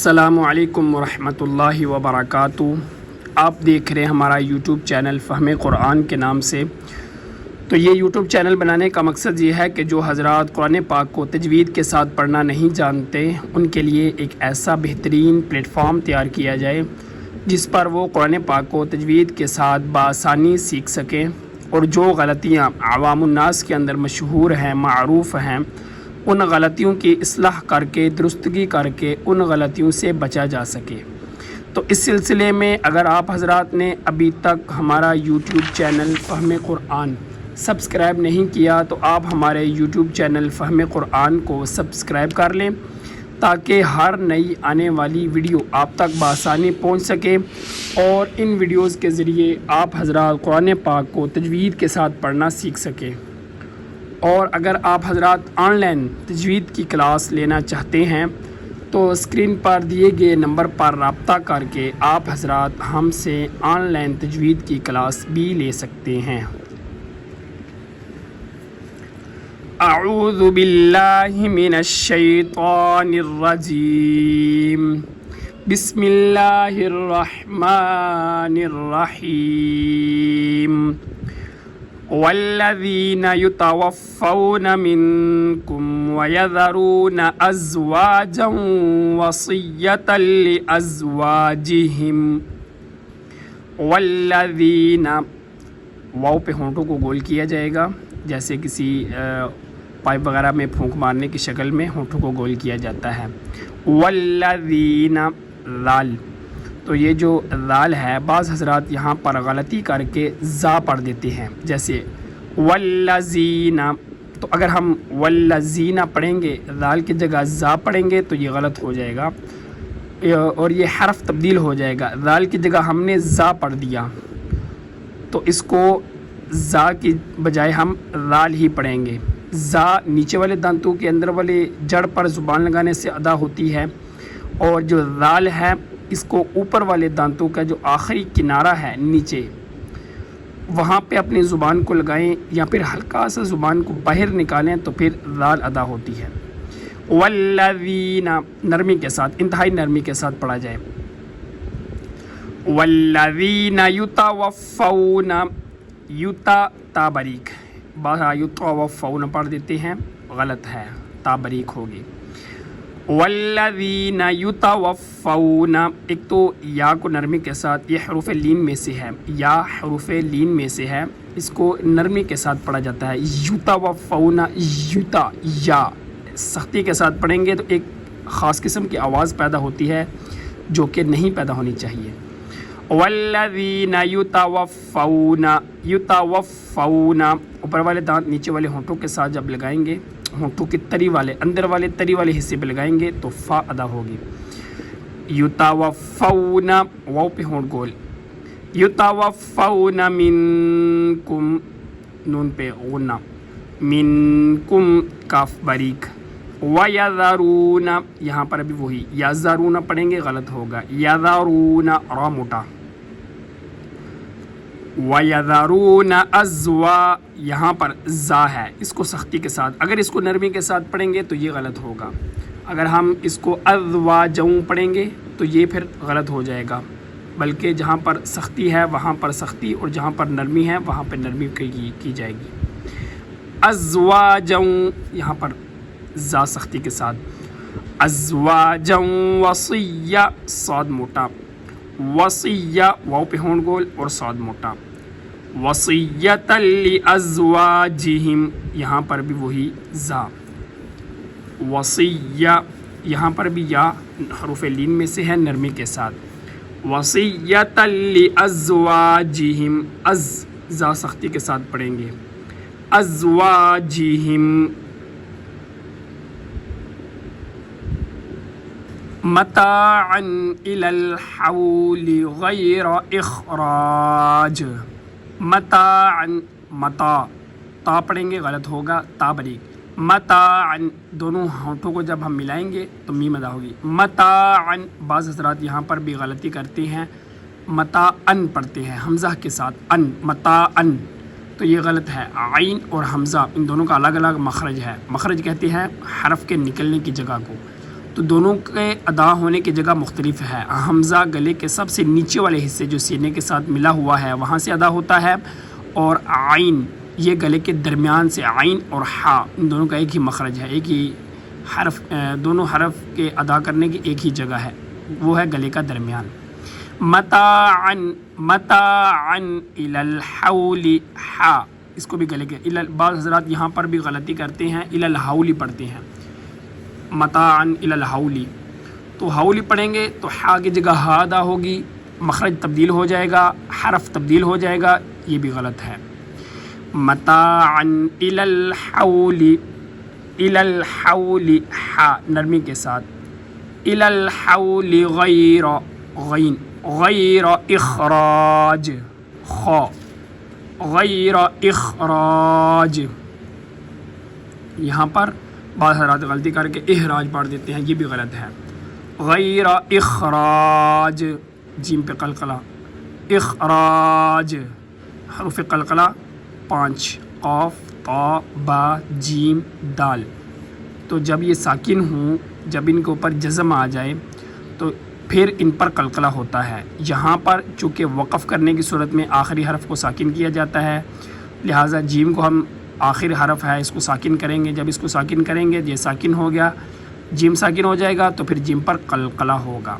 السلام علیکم ورحمۃ اللہ وبرکاتہ۔ آپ دیکھ رہے ہیں ہمارا یوٹیوب چینل فہم قرآن کے نام سے۔ تو یہ یوٹیوب چینل بنانے کا مقصد یہ ہے کہ جو حضرات قرآن پاک کو تجوید کے ساتھ پڑھنا نہیں جانتے ان کے لیے ایک ایسا بہترین پلیٹ فارم تیار کیا جائے جس پر وہ قرآن پاک کو تجوید کے ساتھ بآسانی سیکھ سکیں، اور جو غلطیاں عوام الناس کے اندر مشہور ہیں، معروف ہیں، ان غلطیوں کی اصلاح کر کے، درستگی کر کے ان غلطیوں سے بچا جا سکے۔ تو اس سلسلے میں اگر آپ حضرات نے ابھی تک ہمارا یوٹیوب چینل فہم قرآن سبسکرائب نہیں کیا تو آپ ہمارے یوٹیوب چینل فہم قرآن کو سبسکرائب کر لیں تاکہ ہر نئی آنے والی ویڈیو آپ تک بآسانی پہنچ سکے، اور ان ویڈیوز کے ذریعے آپ حضرات قرآن پاک کو تجوید کے ساتھ پڑھنا سیکھ سکیں۔ اور اگر آپ حضرات آن لائن تجوید کی کلاس لینا چاہتے ہیں تو اسکرین پر دیے گئے نمبر پر رابطہ کر کے آپ حضرات ہم سے آن لائن تجوید کی کلاس بھی لے سکتے ہیں۔ اعوذ باللہ من الشیطان الرجیم، بسم اللہ الرحمن الرحیم۔ والذین یتوفون منکم ویذرون ازواجا وصیۃ لازواجہم والذین، واو پہ ہونٹوں کو گول کیا جائے گا، جیسے کسی پائپ وغیرہ میں پھونک مارنے کی شکل میں ہونٹوں کو گول کیا جاتا ہے۔ والذین، ذال، تو یہ جو ذال ہے بعض حضرات یہاں پر غلطی کر کے زا پڑھ دیتے ہیں، جیسے والذین، تو اگر ہم والذین پڑھیں گے ذال کی جگہ زا پڑھیں گے تو یہ غلط ہو جائے گا اور یہ حرف تبدیل ہو جائے گا۔ ذال کی جگہ ہم نے زا پڑھ دیا تو اس کو زا کی بجائے ہم ذال ہی پڑھیں گے۔ زا نیچے والے دانتوں کے اندر والے جڑ پر زبان لگانے سے ادا ہوتی ہے، اور جو ذال ہے اس کو اوپر والے دانتوں کا جو آخری کنارہ ہے نیچے وہاں پہ اپنی زبان کو لگائیں یا پھر ہلکا سا زبان کو باہر نکالیں تو پھر ذال ادا ہوتی ہے۔ والذین، نرمی کے ساتھ، انتہائی نرمی کے ساتھ پڑھا جائے۔ والذین یتوفون، یتا تا باریک، یتوفون پڑھ دیتے ہیں، غلط ہے، تا باریک ہوگی۔ والذین یتوفون، ایک تو یا کو نرمی کے ساتھ، یہ حروف لین میں سے ہے، یا حروف لین میں سے ہے، اس کو نرمی کے ساتھ پڑھا جاتا ہے۔ یتوفون، یتا، یا سختی کے ساتھ پڑھیں گے تو ایک خاص قسم کی آواز پیدا ہوتی ہے جو کہ نہیں پیدا ہونی چاہیے۔ والذین یتوفون، یتوفون، اوپر والے دانت نیچے والے ہونٹوں کے ساتھ جب لگائیں گے، ہونٹوں کے تری والے، اندر والے تری والے حصے پہ لگائیں گے تو فا ادا ہوگی۔ یتوفون، واو پہ ہونٹ گول، یتوفون منکم، نون پہ غنہ، منکم، کاف باریک، ویذرون، یہاں پر ابھی وہی یذرون پڑھیں گے، غلط ہوگا، یذرون، را موٹا، وَيَذَرُونَ أَزْوَا، یہاں پر زا ہے، اس کو سختی کے ساتھ، اگر اس کو نرمی کے ساتھ پڑھیں گے تو یہ غلط ہوگا، اگر ہم اس کو أَزْوَاجًا پڑھیں گے تو یہ پھر غلط ہو جائے گا، بلکہ جہاں پر سختی ہے وہاں پر سختی اور جہاں پر نرمی ہے وہاں پر نرمی کی جائے گی۔ أَزْوَاجًا، یہاں پر زا سختی کے ساتھ، أَزْوَاجًا وَصِيَّ، صاد موٹا، وصیہ، واو پہ ہونٹ گول اور صاد موٹا، وصیۃ لازواجہم، یہاں پر بھی وہی زا، وصیہ، یہاں پر بھی یا حروف لین میں سے ہے، نرمی کے ساتھ، وصیۃ لازواجہم، از، زا سختی کے ساتھ پڑھیں گے، ازواجہم، متاعا الی الحول غیر اخراج، متاعا، متا، تا پڑھیں گے غلط ہوگا، تا باریک، متاعا، دونوں ہونٹوں کو جب ہم ملائیں گے تو میم ادا ہوگی، متاعا، بعض حضرات یہاں پر بھی غلطی کرتے ہیں، متاعن پڑھتے ہیں حمزہ کے ساتھ، ان، متاعن، تو یہ غلط ہے۔ عین اور حمزہ ان دونوں کا الگ الگ مخرج ہے، مخرج کہتے ہیں حرف کے نکلنے کی جگہ کو، تو دونوں کے ادا ہونے کی جگہ مختلف ہے۔ حمزہ گلے کے سب سے نیچے والے حصے جو سینے کے ساتھ ملا ہوا ہے وہاں سے ادا ہوتا ہے، اور عین یہ گلے کے درمیان سے، عین اور ہا ان دونوں کا ایک ہی مخرج ہے، ایک ہی حرف، دونوں حرف کے ادا کرنے کی ایک ہی جگہ ہے، وہ ہے گلے کا درمیان۔ متاعن متاعن الی الحول، ہا اس کو بھی گلے کے، بعض حضرات یہاں پر بھی غلطی کرتے ہیں، الی الحول پڑھتے ہیں، متاعن الی الحول، تو حولی پڑھیں گے تو ہا کی جگہ ہا ادا ہوگی، مخرج تبدیل ہو جائے گا، حرف تبدیل ہو جائے گا، یہ بھی غلط ہے۔ متاعن الی الحول، الی الحول ہا نرمی کے ساتھ، الی الحول غیر، غین غیر اخراج، خا غیر اخراج، یہاں پر بعض حضرات غلطی کر کے احراج پڑھ دیتے ہیں، یہ بھی غلط ہے۔ غیر اخراج، جیم پہ قلقلہ، اخراج حروف قلقلہ 5، قاف، طا، با، جیم، دال، تو جب یہ ساکن ہوں، جب ان کے اوپر جزم آ جائے تو پھر ان پر قلقلہ ہوتا ہے۔ یہاں پر چونکہ وقف کرنے کی صورت میں آخری حرف کو ساکن کیا جاتا ہے، لہٰذا جیم کو ہم آخری حرف ہے اس کو ساکن کریں گے، جب اس کو ساکن کریں گے یہ ساکن ہو گیا، جیم ساکن ہو جائے گا تو پھر جیم پر قلقلہ ہوگا۔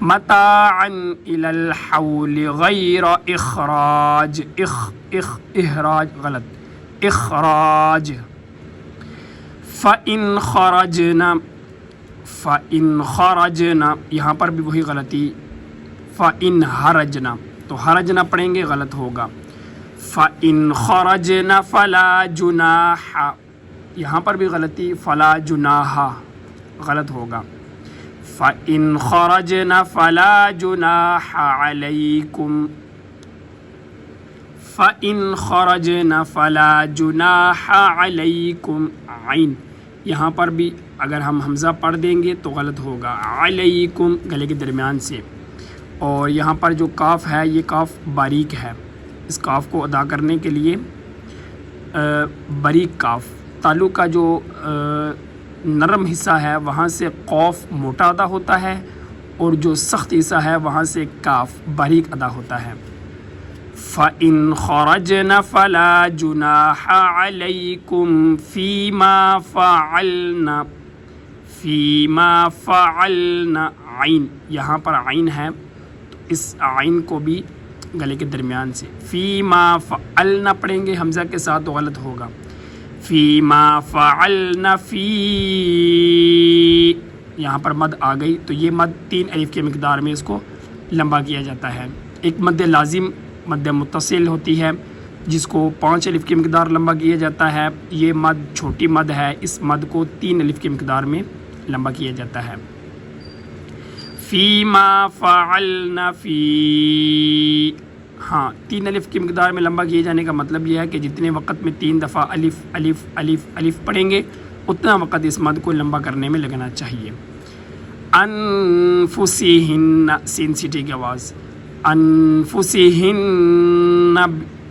متاعن الی الحول غیر اخراج، احراج غلط، اخراج۔ فَإِنْ خَرَجْنَا، فَإِنْ خَرَجْنَا یہاں پر بھی وہی غلطی، فَإِنْ حَرَجْنَا، تو حرجنا پڑھیں گے غلط ہوگا۔ فَإِنْ خَرَجْنَا فَلَا جُنَاحَ، یہاں پر بھی غلطی، فَلَا جُنَاحَ غلط ہوگا۔ فَإِنْ خَرَجْنَا فَلَا جُنَاحَ عَلَيْكُمْ، فَإِنْ خَرَجْنَا فَلَا جُنَاحَ عَلَيْكُمْ، عین یہاں پر بھی اگر ہم حمزہ پڑھ دیں گے تو غلط ہوگا، علیکم گلے کے درمیان سے، اور یہاں پر جو کاف ہے یہ کاف باریک ہے، اس کاف کو ادا کرنے کے لیے باریک کاف، تالو کا جو نرم حصہ ہے وہاں سے قوف موٹا ادا ہوتا ہے، اور جو سخت حصہ ہے وہاں سے کاف باریک ادا ہوتا ہے۔ فَإِنْ خَرَجْنَا فَلَا جُنَاحَ عَلَيْكُمْ فِيمَا فَعَلْنَا، فِيمَا فَعَلْنَا عین یہاں پر عین ہے تو اس عین کو بھی گلے کے درمیان سے، فِيمَا فَعَلْنَا پڑھیں گے حمزہ کے ساتھ تو غلط ہوگا، فِيمَا فَعَلْنَا فِي، یہاں پر مد آ گئی تو یہ مد 3 الف کے مقدار میں اس کو لمبا کیا جاتا ہے۔ ایک مد لازم مد متصل ہوتی ہے جس کو 5 الف کی مقدار لمبا کیا جاتا ہے، یہ مد چھوٹی مد ہے، اس مد کو 3 الف کی مقدار میں لمبا کیا جاتا ہے۔ فیما فعلنا فی، ہاں 3 الف کی مقدار میں لمبا کیے جانے کا مطلب یہ ہے کہ جتنے وقت میں 3 دفعہ الف الف الف الف پڑھیں گے اتنا وقت اس مد کو لمبا کرنے میں لگنا چاہیے۔ انفسہن، سین سیٹی کی آواز، انفسہن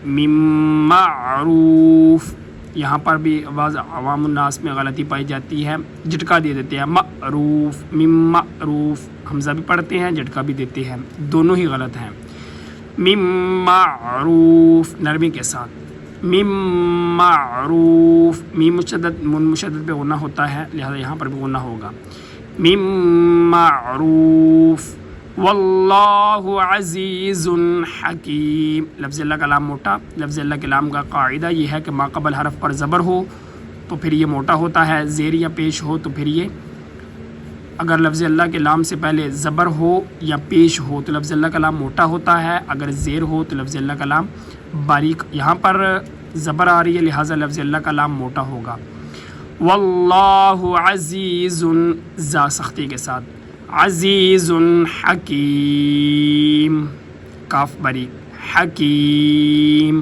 من معروف، یہاں پر بھی آواز عوام الناس میں غلطی پائی جاتی ہے، جھٹکا دے دیتے ہیں، معروف، من معروف، حمزہ بھی پڑھتے ہیں جھٹکا بھی دیتے ہیں، دونوں ہی غلط ہیں۔ من معروف نرمی کے ساتھ، من معروف، میم مشدد من مشدد پہ غنہ ہوتا ہے لہذا یہاں پر بھی غنہ ہوگا، من معروف، واللہ عزیز حکیم، لفظ اللہ کا لام موٹا، لفظ اللہ کے لام کا قاعدہ یہ ہے کہ ما قبل حرف پر زبر ہو تو پھر یہ موٹا ہوتا ہے، زیر یا پیش ہو تو پھر یہ، اگر لفظ اللہ کے لام سے پہلے زبر ہو یا پیش ہو تو لفظ اللہ کا لام موٹا ہوتا ہے، اگر زیر ہو تو لفظ اللہ کا لام باریک، یہاں پر زبر آ رہی ہے لہٰذا لفظ اللہ کا لام موٹا ہوگا۔ واللہ عزیز، زا سختی کے ساتھ، عزیز حکیم، کاف باریک، حکیم۔